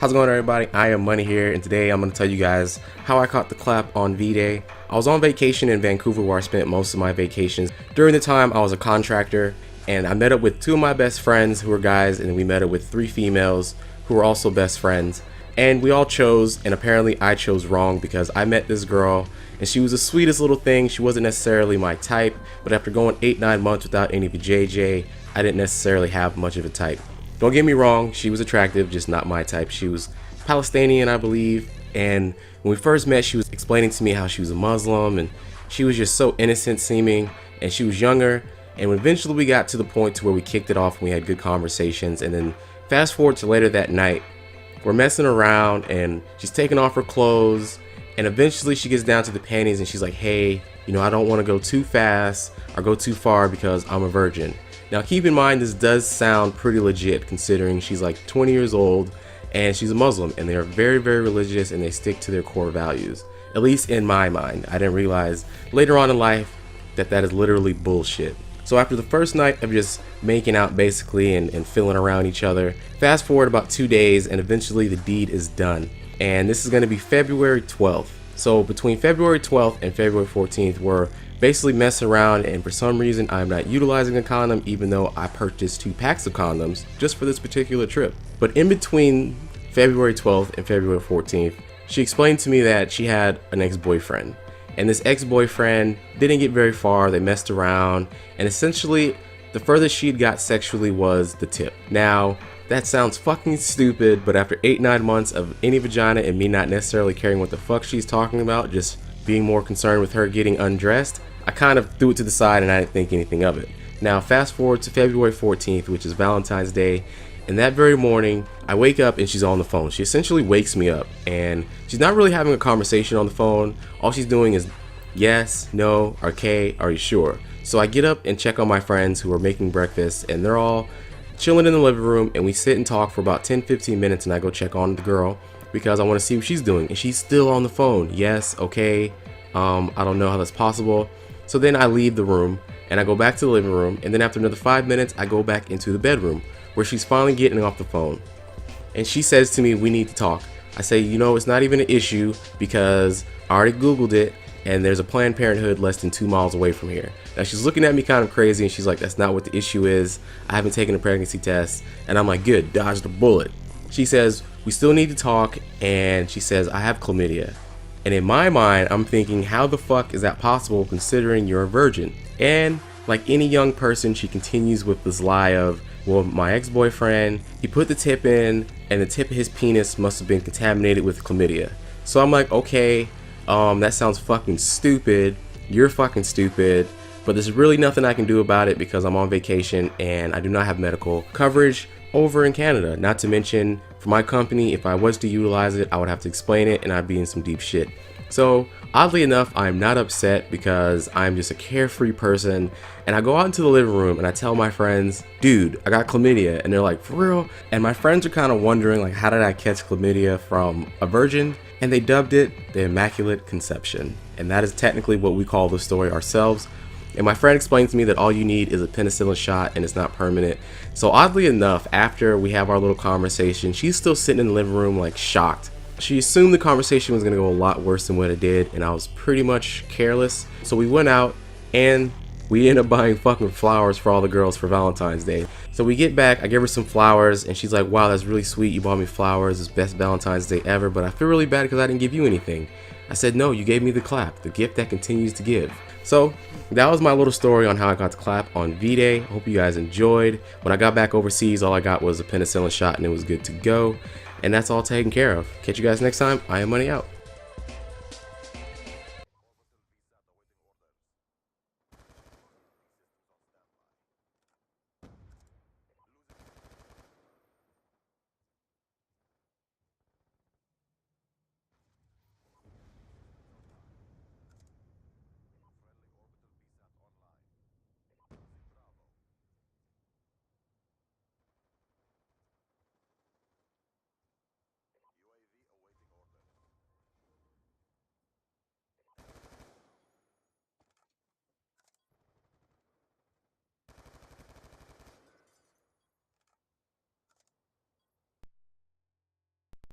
How's it going, everybody? I am Money here, and today I'm going to tell you guys how I caught the clap on V-Day. I was on vacation in Vancouver where I spent most of my vacations. During the time, I was a contractor, and I met up with two of my best friends who were guys, and we met up with three females who were also best friends. And we all chose, and apparently I chose wrong because I met this girl, and she was the sweetest little thing. She wasn't necessarily my type, but after going 8-9 months without any JJ, I didn't necessarily have much of a type. Don't get me wrong, she was attractive, just not my type. She was Palestinian, I believe, and when we first met, she was explaining to me how she was a Muslim, and she was just so innocent seeming, and she was younger, and eventually we got to the point to where we kicked it off and we had good conversations. And then fast forward to later that night, we're messing around and she's taking off her clothes, and eventually she gets down to the panties and she's like, hey, you know, I don't want to go too fast or go too far because I'm a virgin. Now keep in mind, this does sound pretty legit considering she's like 20 years old and she's a Muslim, and they're very, very religious and they stick to their core values. At least in my mind. I didn't realize later on in life that that is literally bullshit. So after the first night of just making out basically and feeling around each other, fast forward about 2 days and eventually the deed is done. And this is going to be February 12th. So between February 12th and February 14th, we're basically messing around, and for some reason I'm not utilizing a condom even though I purchased 2 packs of condoms just for this particular trip. But in between February 12th and February 14th, she explained to me that she had an ex-boyfriend. And this ex-boyfriend didn't get very far. They messed around, and essentially the furthest she'd got sexually was the tip. Now, that sounds fucking stupid, but after 8-9 months of any vagina and me not necessarily caring what the fuck she's talking about, just being more concerned with her getting undressed, I kind of threw it to the side and I didn't think anything of it. Now fast forward to February 14th, which is Valentine's Day, and that very morning I wake up and she's on the phone. She essentially wakes me up and she's not really having a conversation on the phone. All she's doing is yes, no, okay, are you sure? So I get up and check on my friends who are making breakfast, and they're all chilling in the living room, and we sit and talk for about 10-15 minutes, and I go check on the girl because I want to see what she's doing, and she's still on the phone. Yes, okay, I don't know how that's possible. So then I leave the room and I go back to the living room, and then after another 5 minutes I go back into the bedroom where she's finally getting off the phone, and she says to me, we need to talk. I say, you know, it's not even an issue because I already googled it and there's a Planned Parenthood less than 2 miles away from here. Now she's looking at me kind of crazy and she's like, that's not what the issue is. I haven't taken a pregnancy test. And I'm like, good, dodged a bullet. She says, we still need to talk, and she says, I have chlamydia. And in my mind, I'm thinking, how the fuck is that possible considering you're a virgin? And like any young person, she continues with this lie of, well, my ex-boyfriend, he put the tip in and the tip of his penis must have been contaminated with chlamydia. So I'm like, okay, that sounds fucking stupid. You're fucking stupid. But there's really nothing I can do about it because I'm on vacation and I do not have medical coverage over in Canada. Not to mention, for my company, if I was to utilize it, I would have to explain it and I'd be in some deep shit. So oddly enough, I'm not upset because I'm just a carefree person, and I go out into the living room and I tell my friends, dude, I got chlamydia, and they're like, for real? And my friends are kind of wondering, like, how did I catch chlamydia from a virgin? And they dubbed it the Immaculate Conception, and that is technically what we call the story ourselves. And my friend explained to me that all you need is a penicillin shot and it's not permanent. So oddly enough, after we have our little conversation, she's still sitting in the living room like shocked. She assumed the conversation was going to go a lot worse than what it did, and I was pretty much careless. So we went out and we ended up buying fucking flowers for all the girls for Valentine's Day. So we get back, I give her some flowers, and she's like, wow, that's really sweet, you bought me flowers, it's best Valentine's Day ever, but I feel really bad because I didn't give you anything. I said, no, you gave me the clap, the gift that continues to give. So that was my little story on how I got the clap on V-Day. Hope you guys enjoyed. When I got back overseas, all I got was a penicillin shot and it was good to go. And that's all taken care of. Catch you guys next time. I am Money out.